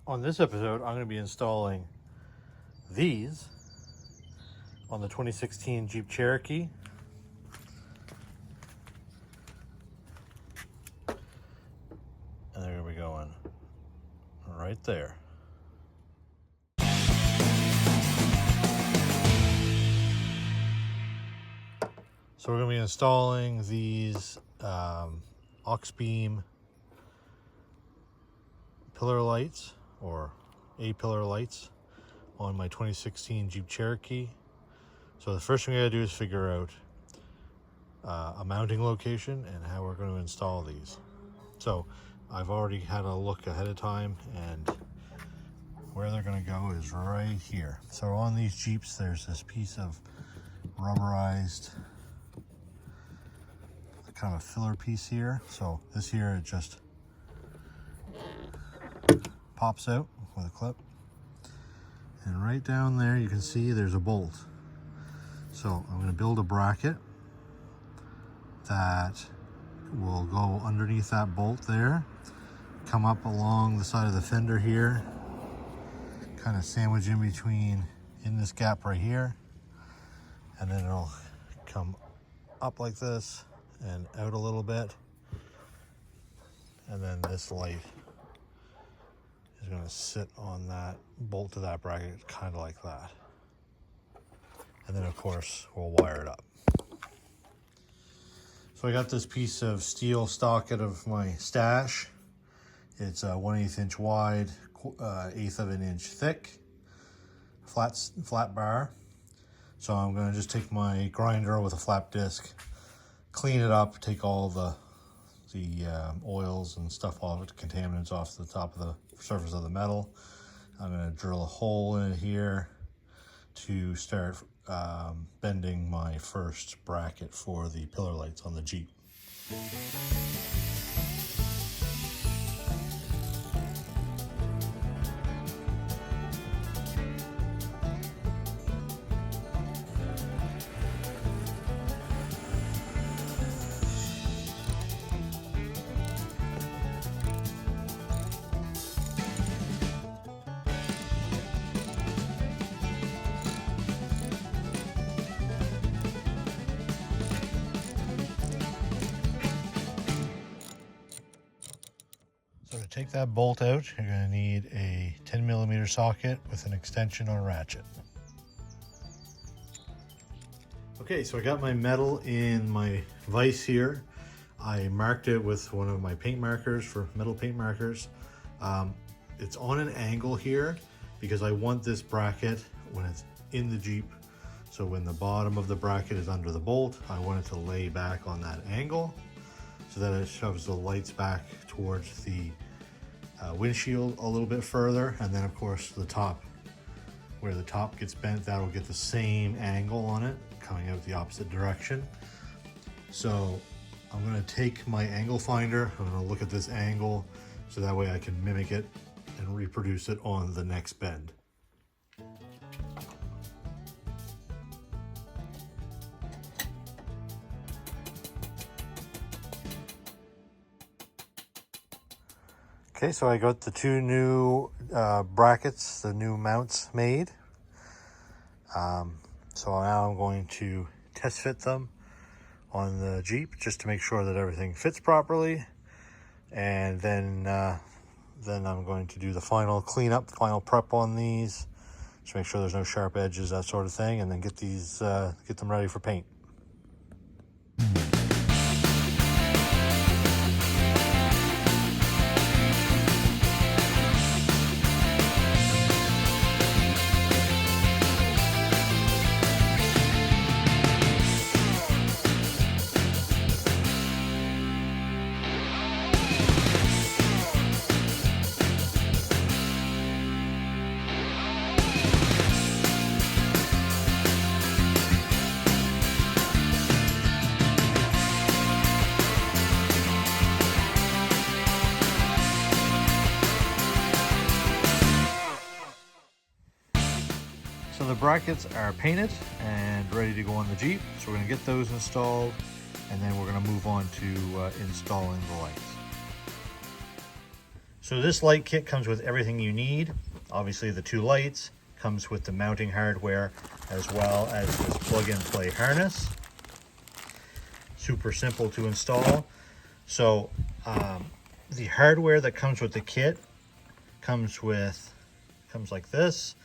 On this episode, I'm going to be installing these on the 2016 Jeep Cherokee. And they're going to be going right there. So we're going to be installing these aux beam pillar lights, or A-pillar lights, on my 2016 Jeep Cherokee. So the first thing we gotta do is figure out a mounting location and how we're going to install these. So I've already had a look ahead of time, and where they're going to go is right here. So on these Jeeps, there's this piece of rubberized, kind of a filler piece here. So this here, it just pops out with a clip, and right down there you can see there's a bolt. So I'm going to build a bracket that will go underneath that bolt there, come up along the side of the fender here, kind of sandwich in between, in this gap right here, and then it'll come up like this and out a little bit, and then this light is going to sit on that bolt to that bracket, kind of like that. And then of course we'll wire it up. So I got this piece of steel stock out of my stash. It's 1/8 inch wide, 1/8 of an inch thick, flat bar. So I'm going to just take my grinder with a flap disc, clean it up, take all the oils and stuff off it, contaminants off the top of the surface of the metal. I'm going to drill a hole in it here to start bending my first bracket for the pillar lights on the Jeep. So to take that bolt out, you're going to need a 10mm socket with an extension or ratchet. Okay, so I got my metal in my vise here. I marked it with one of my paint markers for metal paint markers. It's on an angle here because I want this bracket when it's in the Jeep. So when the bottom of the bracket is under the bolt, I want it to lay back on that angle, so that it shoves the lights back towards the windshield a little bit further. And then of course the top, where the top gets bent, that will get the same angle on it, coming out the opposite direction. So I'm going to take my angle finder, I'm going to look at this angle, so that way I can mimic it and reproduce it on the next bend. Okay, so I got the two new brackets, the new mounts made. So now I'm going to test fit them on the Jeep just to make sure that everything fits properly. And then I'm going to do the final cleanup, final prep on these, just make sure there's no sharp edges, that sort of thing, and then get them ready for paint. So the brackets are painted and ready to go on the Jeep. So we're going to get those installed, and then we're going to move on to installing the lights. So this light kit comes with everything you need. Obviously the 2 lights, comes with the mounting hardware as well as this plug and play harness. Super simple to install. So the hardware that comes with the kit comes like this,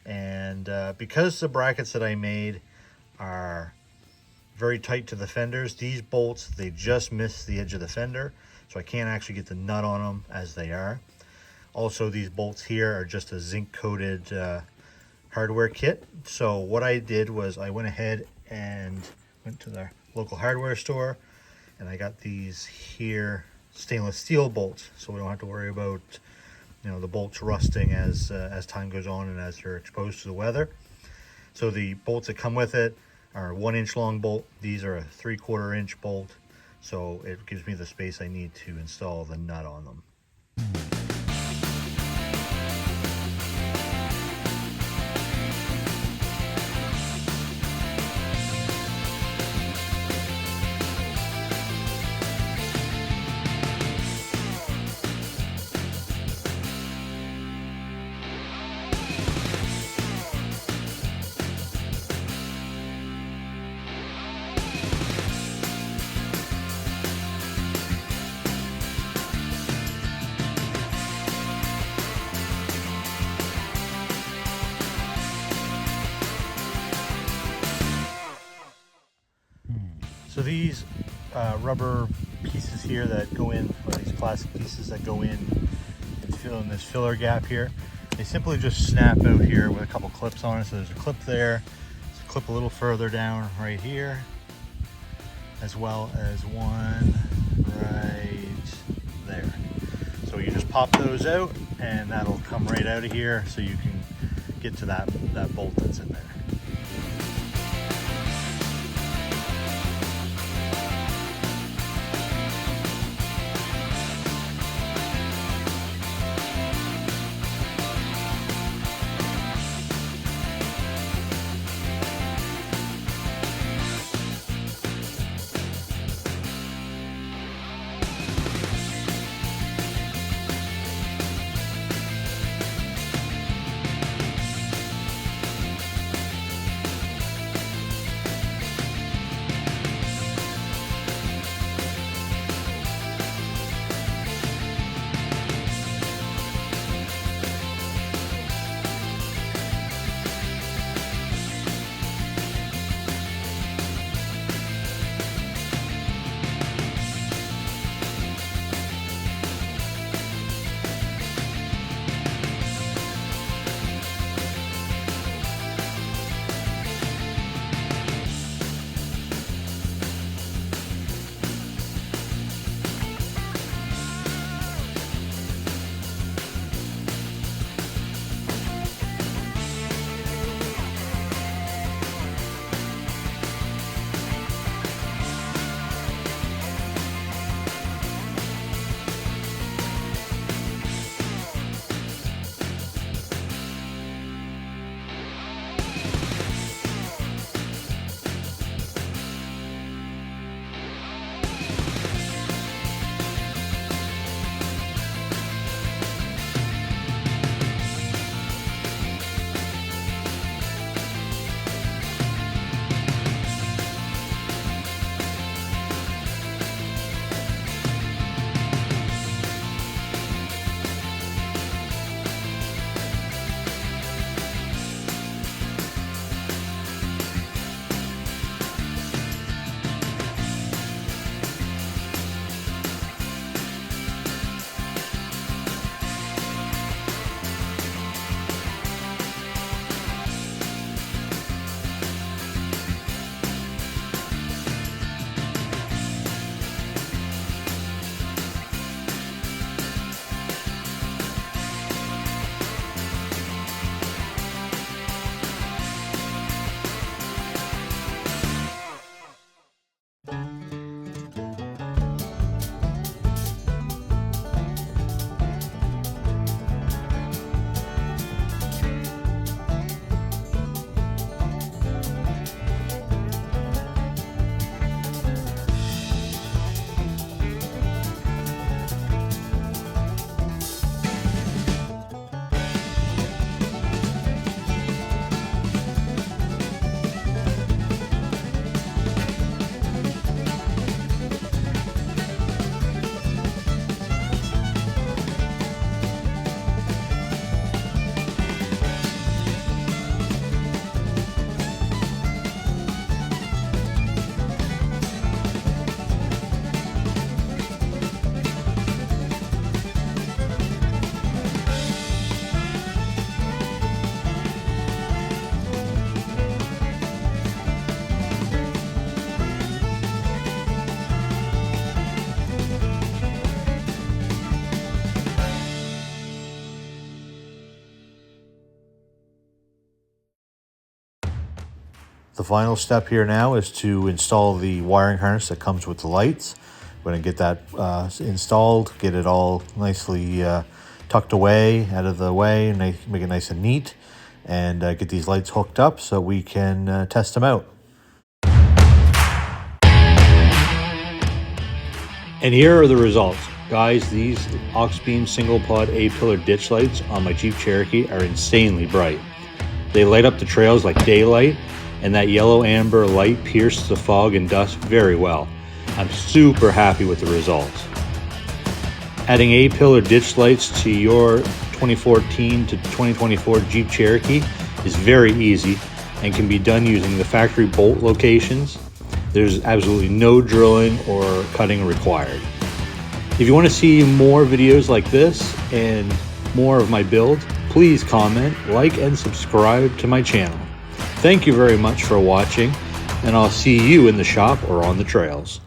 and because the brackets that I made are very tight to the fenders, these bolts, they just miss the edge of the fender, so I can't actually get the nut on them as they are. Also, these bolts here are just a zinc coated hardware kit. So what I did was I went ahead and went to the local hardware store, and I got these here stainless steel bolts, so we don't have to worry about, you know, the bolts rusting as time goes on and as they're exposed to the weather. So the bolts that come with it are 1 inch long bolt. These are a 3/4 inch bolt, so it gives me the space I need to install the nut on them. So these rubber pieces here that go in, or these plastic pieces that go in and fill in this filler gap here, they simply just snap out here with a couple clips on it. So there's a clip there, there's a clip a little further down right here, as well as one right there. So you just pop those out and that'll come right out of here, so you can get to that bolt that's in there. The final step here now is to install the wiring harness that comes with the lights. We're going to get that installed, get it all nicely tucked away, out of the way, and make it nice and neat, and get these lights hooked up so we can test them out. And here are the results. Guys, these Oxbeam single pod A-pillar ditch lights on my Jeep Cherokee are insanely bright. They light up the trails like daylight, and that yellow amber light pierces the fog and dust very well. I'm super happy with the results. Adding A-pillar ditch lights to your 2014 to 2024 Jeep Cherokee is very easy and can be done using the factory bolt locations. There's absolutely no drilling or cutting required. If you want to see more videos like this and more of my build, please comment, like, and subscribe to my channel. Thank you very much for watching, and I'll see you in the shop or on the trails.